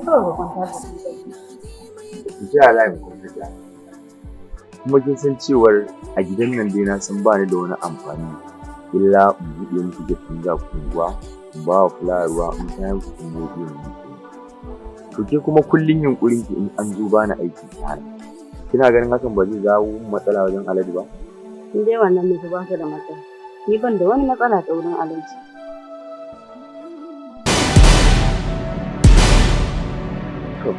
kawai ba kwanta da su. Ki ji alayin kwanta da. Kuma kin san cewar a gidan nan dai na san ba ni da wani amfani illa in buɗe miki gifin za ku ruwa in ba wa fulawa ruwa in kayan ku kun yi biyan miki. To ke kuma kullum yunƙurin ki in an zo bani aiki ki hana. Kina ganin hakan ba zai jawo matsala wajen Alhaji ba? In dai wannan ne ba ka da matsala. Ni ban da wani matsala ta wurin Alhaji. To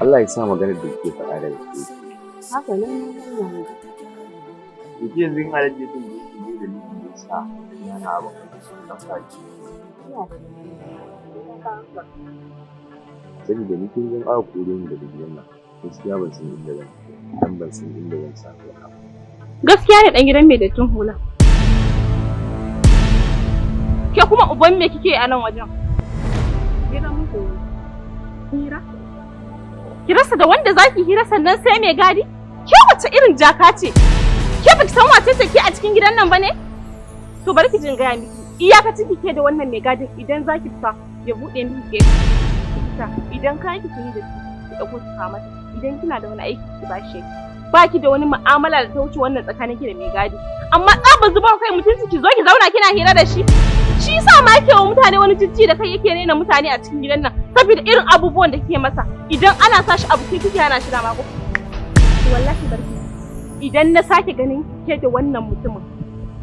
Allah ya sa maganar da kike faɗa da gaske. Haka ne wannan. Yake yanzu in Alhaji ya tambaye ki ne da nufin da sa yana ba kan faki. Saboda ni kin gan aka kore ni daga gidan nan. Gaskiya ban san inda zan dan ban san inda zan sa kai. Gaskiya ne dan gidan mai dattin hula. Ke kuma uban me kike a nan wajen? Hira muku. Hira? Ki rasa da wanda zaki hira sannan sai mai gadi? Ke wace irin jaka ce? Ke baki san wace ce ke a cikin gidan nan bane? To bari ki jin gaya miki. Iyakacin ki ke da wannan mai gadin idan zaki fita ya bude miki gate. Idan kayan ki yi da su ki dauko ki kawo mata. Idan kina da wani aiki ki bashi. Baki da wani mu'amala da ta wuce wannan tsakanin ki da mai gadi. Amma tsaba zubar kai mutunci ki zo ki zauna kina hira da shi. Shi yasa ma yake wa mutane wani jijji da kai yake rena mutane a cikin gidan nan saboda irin abubuwan da kike masa. Idan ana sa shi abu ki kike hana shi da mako. Wallahi barki. Idan na sake ganin ke da wannan mutumin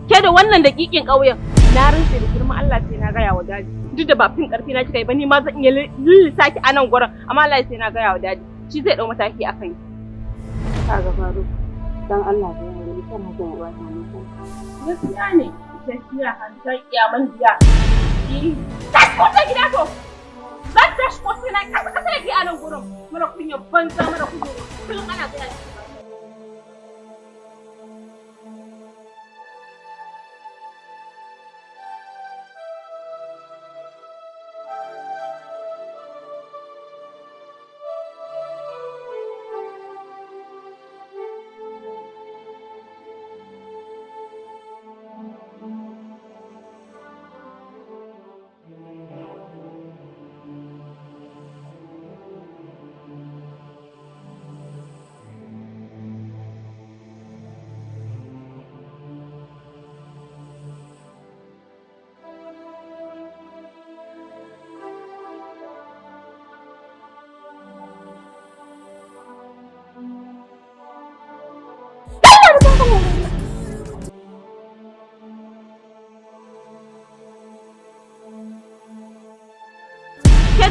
ke da wannan dakikin ƙauyen na rantse da girman Allah sai na gaya wa daji. Duk da ba fin karfi na kika yi ba ni ma zan iya lillisa ki a nan gurin amma Allah sai na gaya wa daji. Shi zai dau mataki akan ki. Ka ga faru. Dan Allah ya yi kan mutum ba ta mutum. Gaskiya ne. Gaskiya hanta kiyaman biya. Tashi ko ta gida to. Zan tashi ko sai na kasa yake a nan gurin. Mara kunya banza mara kunya. Kullum ana gaya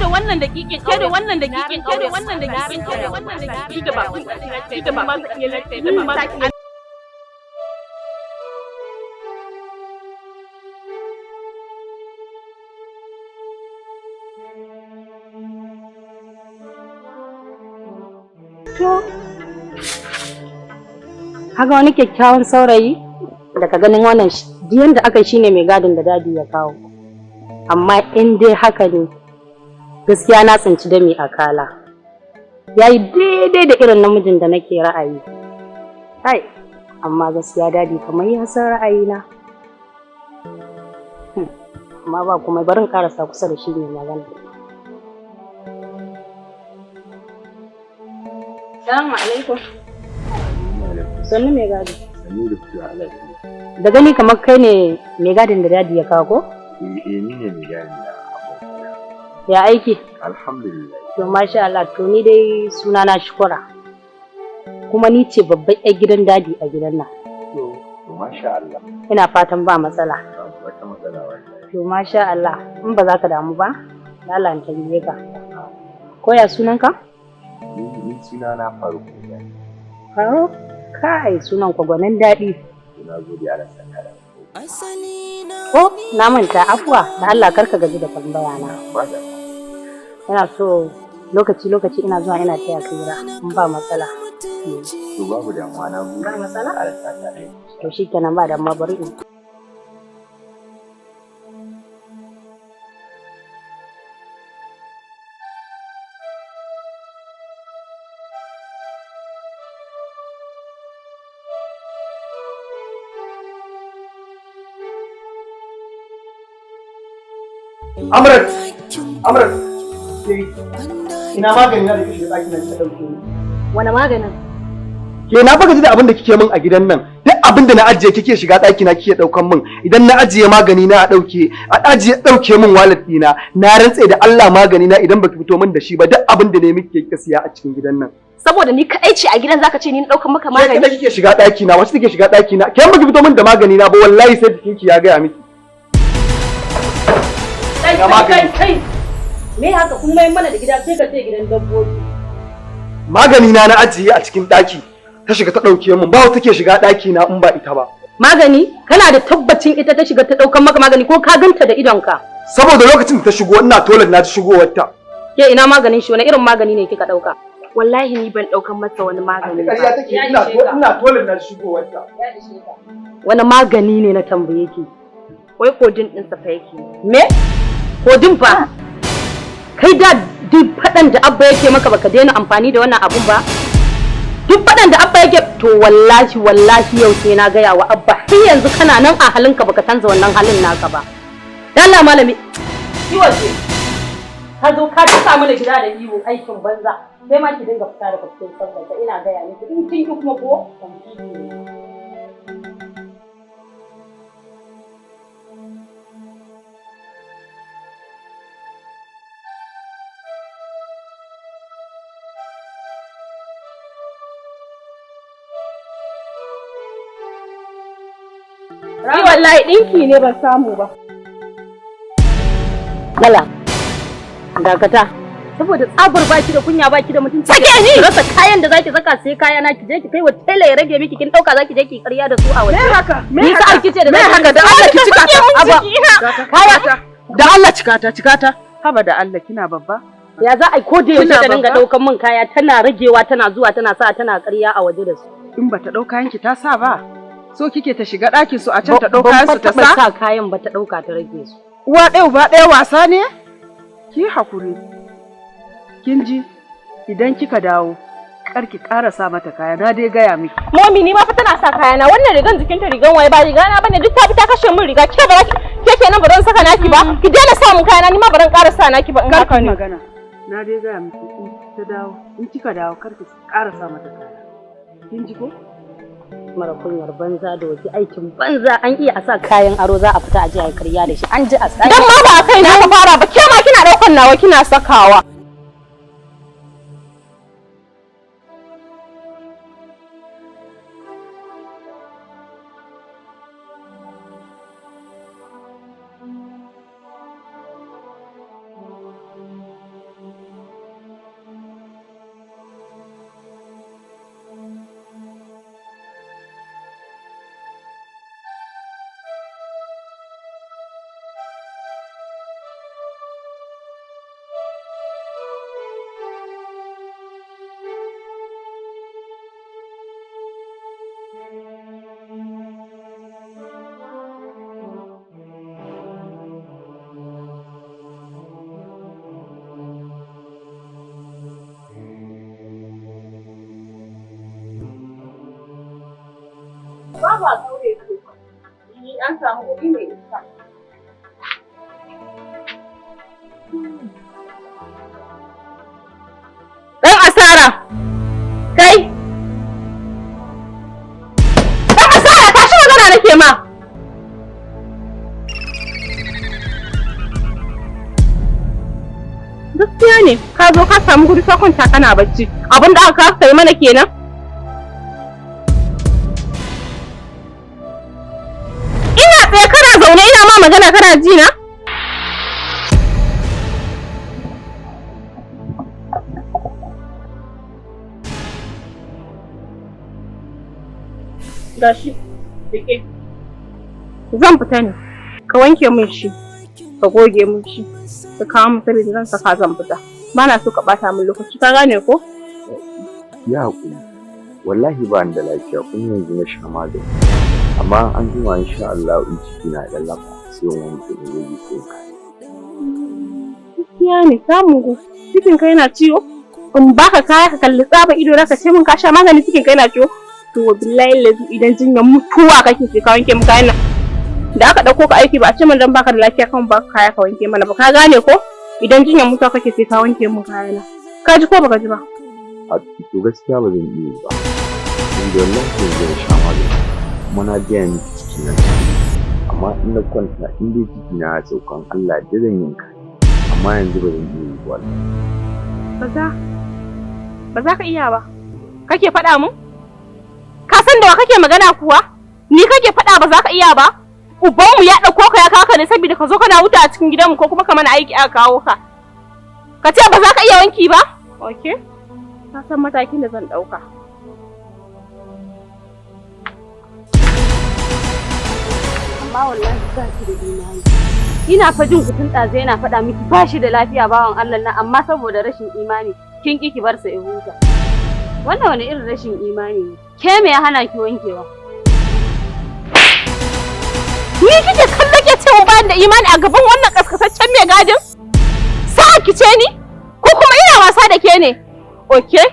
da wannan dakikin da wannan dakikin da wannan dakikin da wannan dakikin da ba kun da ba zan iya lafiya da ba saki to kaga wani kyakkyawan saurayi daga ganin wannan diyan da aka shine mai gadin da dadi ya kawo amma in dai haka ne gaskiya na tsinci da mai akala yayi daidai da irin namijin da nake ra'ayi kai amma gaskiya dadi kamar ya san ra'ayina amma ba kuma barin karasa kusa da shi ne magana. Assalamu alaikum. Sannu mai gadi. Sannu da fiye alaƙi. Da gani kamar kai ne mai gadin da dadi ya kawo ko? Ni ne mai gadin da abokan. Ya aiki? Alhamdulillah. To masha Allah to ni dai suna na Shukura. Kuma ni ce babban ƴar gidan dadi a gidan nan. To masha Allah. Ina fatan ba matsala. Wata matsala wallahi. To masha Allah in ba za ka damu ba, Allah ta yi ka. Ko ya sunanka? Ni suna na Faruk. Faruk? Kai sunan kwagwanin daɗi. Na gode Allah saka. Ko na manta afuwa da Allah karka gaji da tambaya na. Ina so lokaci ina zuwa ina taya ka hira in ba matsala. To babu damuwa na gode. Ba matsala? Allah saka. To shikenan ba damuwa bari in. Amrat! Amrat! ina magani na da kike ɗakin nan ta ɗauke ni. Wani maganin? Ke na baka ji da abin da kike min a gidan nan. Duk abin da na ajiye kike shiga ɗaki na kike ɗaukan min. Idan na ajiye magani na a ɗauke min wallet ɗina. Na rantse da Allah magani na idan baki fito min da shi ba duk abin da ne muke kika siya a cikin gidan nan. Saboda ni kaɗai ce a gidan zaka ce ni na ɗaukan maka magani. Ke kike shiga ɗaki na, wasu take shiga ɗaki na. Ke baki fito min da magani na ba wallahi sai jikinki ya gaya miki. Kai. Me haka kun mai mana da gida sai ka ce gidan dabbobi. Magani na ajiye a cikin ɗaki. Ta shiga ta ɗauke min, ba wata take shiga ɗaki na in ba ita ba. Magani? Kana da tabbacin ita ta shiga ta ɗaukan maka magani ko ka ganta da idonka? Saboda lokacin da ta shigo ina toilet na ji shigowar ta. Ke ina maganin shi, wani irin magani ne kika ɗauka? Wallahi ni ban ɗaukan masa wani magani ba. Ƙarya take ina toilet na ji shigowar ta. Wani magani ne na tambaye ki? Wai kodin ɗinsa fa yake. Me? Kodin fa? Kai da duk faɗan da abba yake maka baka daina amfani da wannan abun ba? Duk faɗan da abba yake to wallahi yau sai na gaya wa abba har yanzu kana nan a halinka baka canza wannan halin naka ba. Dalla malami ki waje ka zo ka tuka mana gida da iwo aikin banza sai ma ki dinga fita daga cikin sabgarka ina gaya miki in kin ki kuma ko Ni wallahi ɗinki ne ban samu ba. Lala, dakata. Saboda tsabar baki da kunya baki da mutunci. Sake ni! Rasa kayan da zaki saka sai kaya na ki je ki kai wa tela ya rage miki kin dauka zaki je ki ƙarya da su a waje. Me haka? Ni sa kice da zaki haka da Allah ki cika ta. Kaya Da Allah cika ta. Haba da Allah kina babba. ya za a yi ko da yaushe ta dinga daukan min kaya tana ragewa tana zuwa tana sa tana ƙarya a waje da su. In bata dauka yanki ta sa ba. So kike ta shiga ɗakin su a can ta ɗauka su ta sa? Ba sa kayan ba ta ɗauka ta rage su. Uwa ɗaya uba ɗaya wasa ne? Ki hakuri. Kin ji? Idan kika dawo, kar ki ƙara sa mata kaya, na dai gaya miki. Momi ni ma fa tana sa kaya na wannan rigan jikinta rigan waye ba riga na bane duk ta bi ta kashe min riga ke ba ke kenan ba zan saka naki ba ki daina sa mun kaya na ni ma ba zan ƙara sa naki ba in haka ne. Magana. Na dai gaya miki in ta dawo, in kika dawo kar ki ƙara sa mata kaya. Kin ji ko? Mara kunyar banza da waje aikin banza an iya a sa kayan aro za a fita a je a yi karya da shi an ji a tsaya. Dan ma ba kai na ka fara ba ke ma kina daukan nawa kina sakawa. Babu a kauye ce, ni an samu kuɗi mai isa. Ɗan asara, kai! Ɗan asara, tashi magana nake ma! Gaskiya ne, ka zo ka samu gudu ka kwanta kana bacci, abin da aka kasa yi mana kenan? Zaune ina ma magana kana ji na? Gashi, dake. Zan fita ne. Ka wanke min shi, ka goge min shi, ka kawo min saboda zan saka zan fita. Ba na so ka bata min lokaci, ka gane ko? Ya hakuri. Wallahi ba ni da lafiya kun yanzu na sha magani. Amma an jima insha Allah in ciki na dan lafa sai wani ke da zai ko kai. Gaskiya ne samun ku. Cikin kai yana ciwo? In baka kaya ka kalli tsaba ido na ka ce min ka sha magani cikin kai yana ciwo? To billahi lazi idan jinyar mutuwa kake sai ka wanke min kayan nan. Da aka dauko ka aiki ba a ce min dan baka da lafiya kan baka kaya ka wanke mana ba ka gane ko? Idan jinyar mutuwa kake sai ka wanke min kayan nan. Ka ji ko baka ji ba? A to gaskiya ba zan iya yi ba. Inda wallahi sai zai sha magani. Kuma na gaya miki ciki na amma in na kwanta in dai ciki na ya saukan Allah da zan yanka. Amma yanzu ba zan iya yi ba. Ba za ka iya ba. Kake faɗa mun? Ka san da wa kake magana kuwa? Ni kake faɗa ba za ka iya ba? Ubanmu ya ɗauko ka ya kawo ka ne saboda ka zo kana huta a cikin gidanmu ko kuma ka mana aiki aka kawo ka. Ka ce ba za ka iya wanki ba? Okay. Ka san matakin da zan ɗauka. Amma wallahi ba shi da imani. Ina fa jin kutun ɗaze yana faɗa miki ba shi da lafiya bawan Allah nan amma saboda rashin imani kin ki bar sa ya huta. Wannan wani irin rashin imani ne? Ke me ya hana ki wankewa? Ni kike kallo ke ce mun bani da imani a gaban wannan kaskasaccen mai gadin? Sa ki ce ni? Ko kuma ina wasa da ke ne? Okay.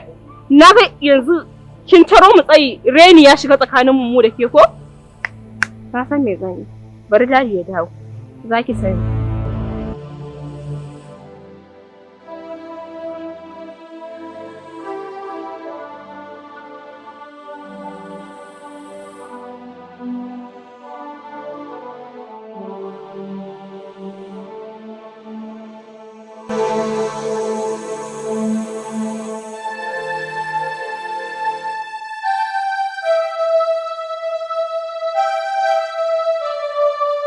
Na ga yanzu kin taro mu tsayi reni ya shiga tsakanin mu da ke ko? Na san me zan yi. Bari Dadi ya dawo. Za ki sani.